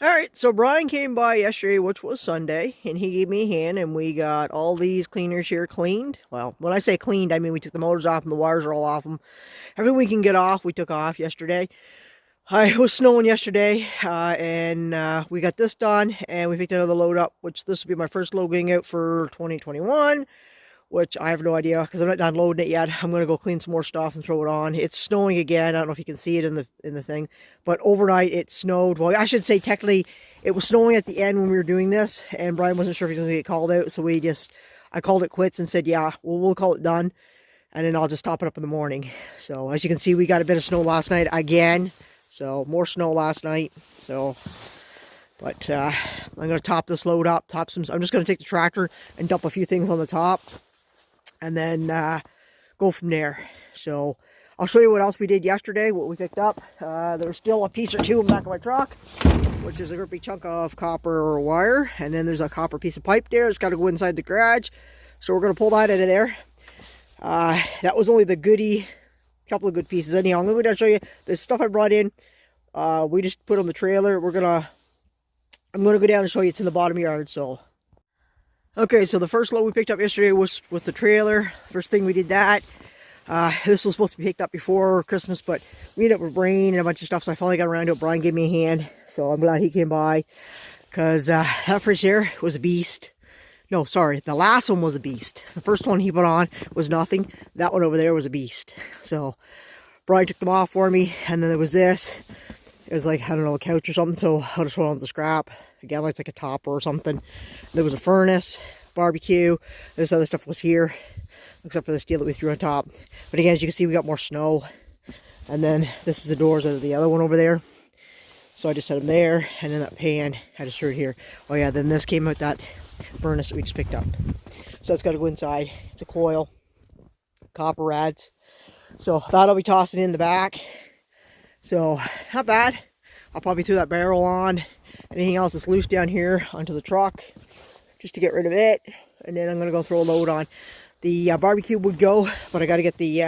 All right, so Brian came by yesterday, which was Sunday, and he gave me a hand, and we got all these cleaners here cleaned. Well, when I say cleaned, I mean we took the motors off and the wires are all off them. Everything we can get off, we took off yesterday. It was snowing yesterday, and we got this done, and we picked another load up, which this will be my first load going out for 2021. Which I have no idea because I'm not done loading it yet. I'm gonna go clean some more stuff and throw it on. It's snowing again. I don't know if you can see it in the thing, but overnight it snowed. Well, I should say technically it was snowing at the end when we were doing this, and Brian wasn't sure if he was gonna get called out, so I called it quits and said, yeah, we'll call it done, and then I'll just top it up in the morning. So as you can see, we got a bit of snow last night again. So more snow last night. So. But I'm going to top this load up, I'm just going to take the tractor and dump a few things on the top. And then go from there. So I'll show you what else we did yesterday, what we picked up. There's still a piece or two in the back of my truck, which is a great big chunk of copper wire. And then there's a copper piece of pipe there. It's got to go inside the garage. So we're going to pull that out of there. That was only the goodie, couple of good pieces. Anyhow, I'm going to show you the stuff I brought in. We just put on the trailer. I'm going to go down and show you it's in the bottom yard. So okay, so the first load we picked up yesterday was with the trailer. First thing we did that. This was supposed to be picked up before Christmas, but we ended up with rain and a bunch of stuff, so I finally got around to it. Brian gave me a hand, so I'm glad he came by, because that fridge here was a beast. No, sorry, the last one was a beast. The first one he put on was nothing. That one over there was a beast. So Brian took them off for me, and then there was this. It was like, I don't know, a couch or something, so I'll just throw it on the scrap. Again, it's like a topper or something. There was a furnace, barbecue. This other stuff was here, except for the steel that we threw on top. But again, as you can see, we got more snow. And then this is the doors out of the other one over there. So I just set them there, and then that pan I just threw it here. Oh yeah, then this came out that furnace that we just picked up. So it's got to go inside. It's a coil, copper rads. So that'll be tossing in the back. So not bad. I'll probably throw that barrel on. Anything else that's loose down here onto the truck, just to get rid of it. And then I'm going to go throw a load on. The barbecue would go, but I got to get the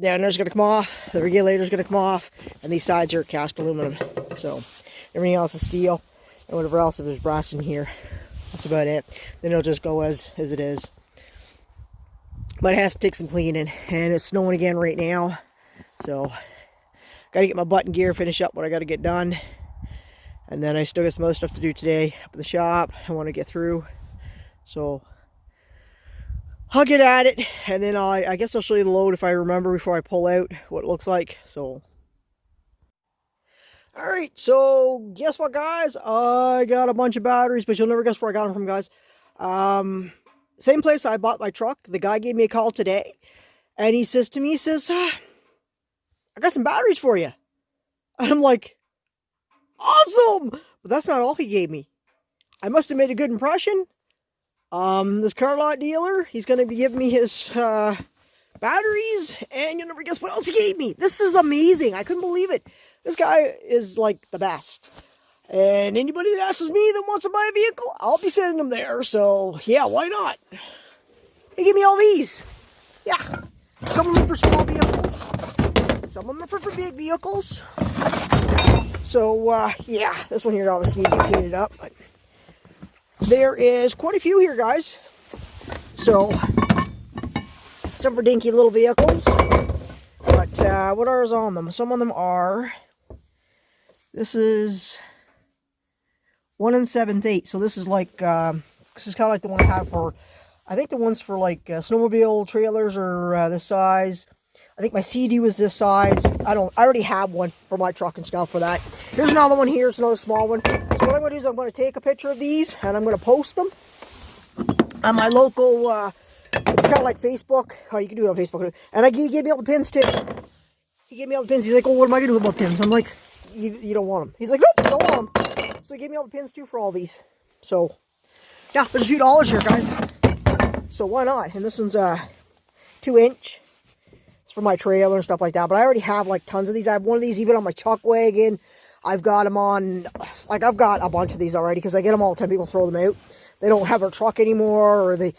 downers going to come off. The regulator's going to come off. And these sides are cast aluminum. So everything else is steel. And whatever else, if there's brass in here, that's about it. Then it'll just go as it is. But it has to take some cleaning. And it's snowing again right now. So got to get my button gear, finish up what I got to get done. And then I still got some other stuff to do today up at the shop. I want to get through. So I'll get at it. And then I guess I'll show you the load if I remember before I pull out what it looks like. So alright, so guess what, guys? I got a bunch of batteries, but you'll never guess where I got them from, guys. Same place I bought my truck. The guy gave me a call today. And he says to me, I got some batteries for you. And I'm like, awesome! But that's not all he gave me. I must have made a good impression. This car lot dealer, he's going to be giving me his batteries, and you'll never guess what else he gave me. This is amazing. I couldn't believe it. This guy is like the best. And anybody that asks me that wants to buy a vehicle, I'll be sending them there. So yeah, why not? He gave me all these. Yeah. Some of them for small vehicles. Some of them are for big vehicles. So, yeah, this one here obviously needs to be painted up. But there is quite a few here, guys. So, some for dinky little vehicles. But, what are on them? Some of them are... This is 1 7/8. So this is like... this is kind of like the one I have for... I think the ones for like snowmobile trailers are this size. I think my CD was this size. I already have one for my truck and stuff for that. Here's another one here. It's another small one. So what I'm going to do is I'm going to take a picture of these and I'm going to post them on my local, it's kind of like Facebook. Oh, you can do it on Facebook. And he gave me all the pins too. He gave me all the pins. He's like, oh, what am I going to do about pins? I'm like, you don't want them. He's like, nope, don't want them. So he gave me all the pins too for all these. So, yeah, there's a few dollars here, guys. So why not? And this one's 2-inch. For my trailer and stuff like that, but I already have like tons of these. I have one of these even on my chuck wagon. I've got them on, like I've got a bunch of these already because I get them all the time. People throw them out. They don't have a truck anymore, or they,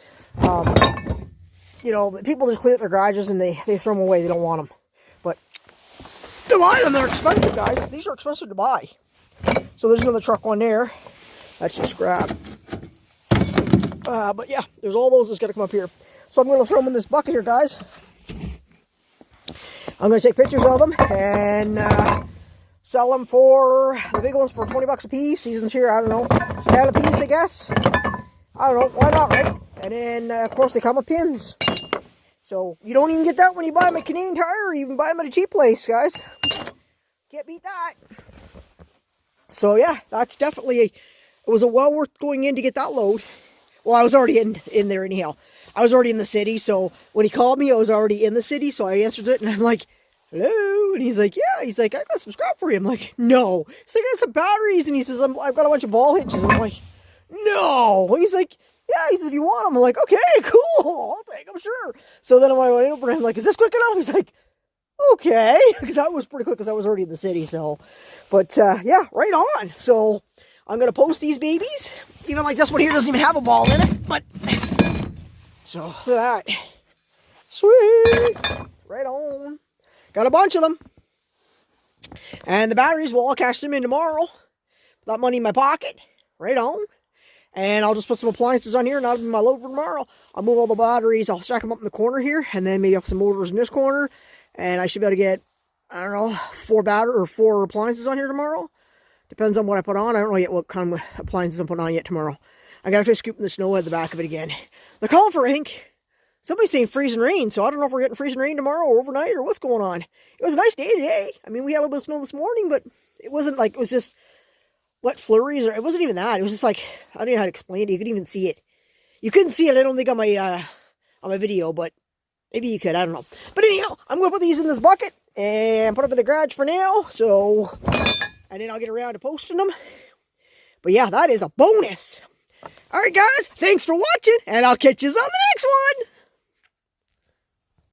you know, people just clean out their garages and they throw them away. They don't want them. But to buy them, they're expensive, guys. These are expensive to buy. So there's another truck on there. That's just scrap. But yeah, there's all those that's got to come up here. So I'm going to throw them in this bucket here, guys. I'm going to take pictures of them and sell them for, the big ones for 20 bucks a piece. These ones here, I don't know, 10 a piece, I guess. I don't know, why not, right? And then, of course, they come with pins. So you don't even get that when you buy them at Canadian Tire or even buy them at a cheap place, guys. Can't beat that. So yeah, that's definitely, it was a well worth going in to get that load. Well, I was already in there anyhow. I was already in the city, so when he called me, I was already in the city, so I answered it, and I'm like, hello? And he's like, yeah. He's like, I got some scrap for you. I'm like, no. He's like, I got some batteries, and he says, I've got a bunch of ball hitches. I'm like, no. He's like, yeah. He says, if you want them. I'm like, okay, cool. I'll take them, sure. So then when I went over, I'm like, is this quick enough? He's like, okay. Because that was pretty quick, because I was already in the city, so. But, yeah, right on. So I'm going to post these babies. Even like this one here doesn't even have a ball in it, but... So, look at that. Sweet. Right on. Got a bunch of them. And the batteries, well, I'll cash them in tomorrow. That money in my pocket. Right on. And I'll just put some appliances on here and that'll be my load for tomorrow. I'll move all the batteries. I'll stack them up in the corner here. And then maybe up some motors in this corner. And I should be able to get, I don't know, 4 appliances on here tomorrow. Depends on what I put on. I don't know yet what kind of appliances I'm putting on yet tomorrow. I gotta finish scooping the snow at the back of it again. They're calling for ink. Somebody's saying freezing rain, so I don't know if we're getting freezing rain tomorrow or overnight or what's going on. It was a nice day today. I mean, we had a little bit of snow this morning, but it wasn't like, it was just wet flurries, or it wasn't even that. It was just like, I don't know how to explain it. You couldn't even see it. You couldn't see it, I don't think, on my video, but maybe you could, I don't know. But anyhow, I'm gonna put these in this bucket and put them in the garage for now, so, and then I'll get around to posting them. But yeah, that is a bonus. Alright guys, thanks for watching, and I'll catch you on the next one.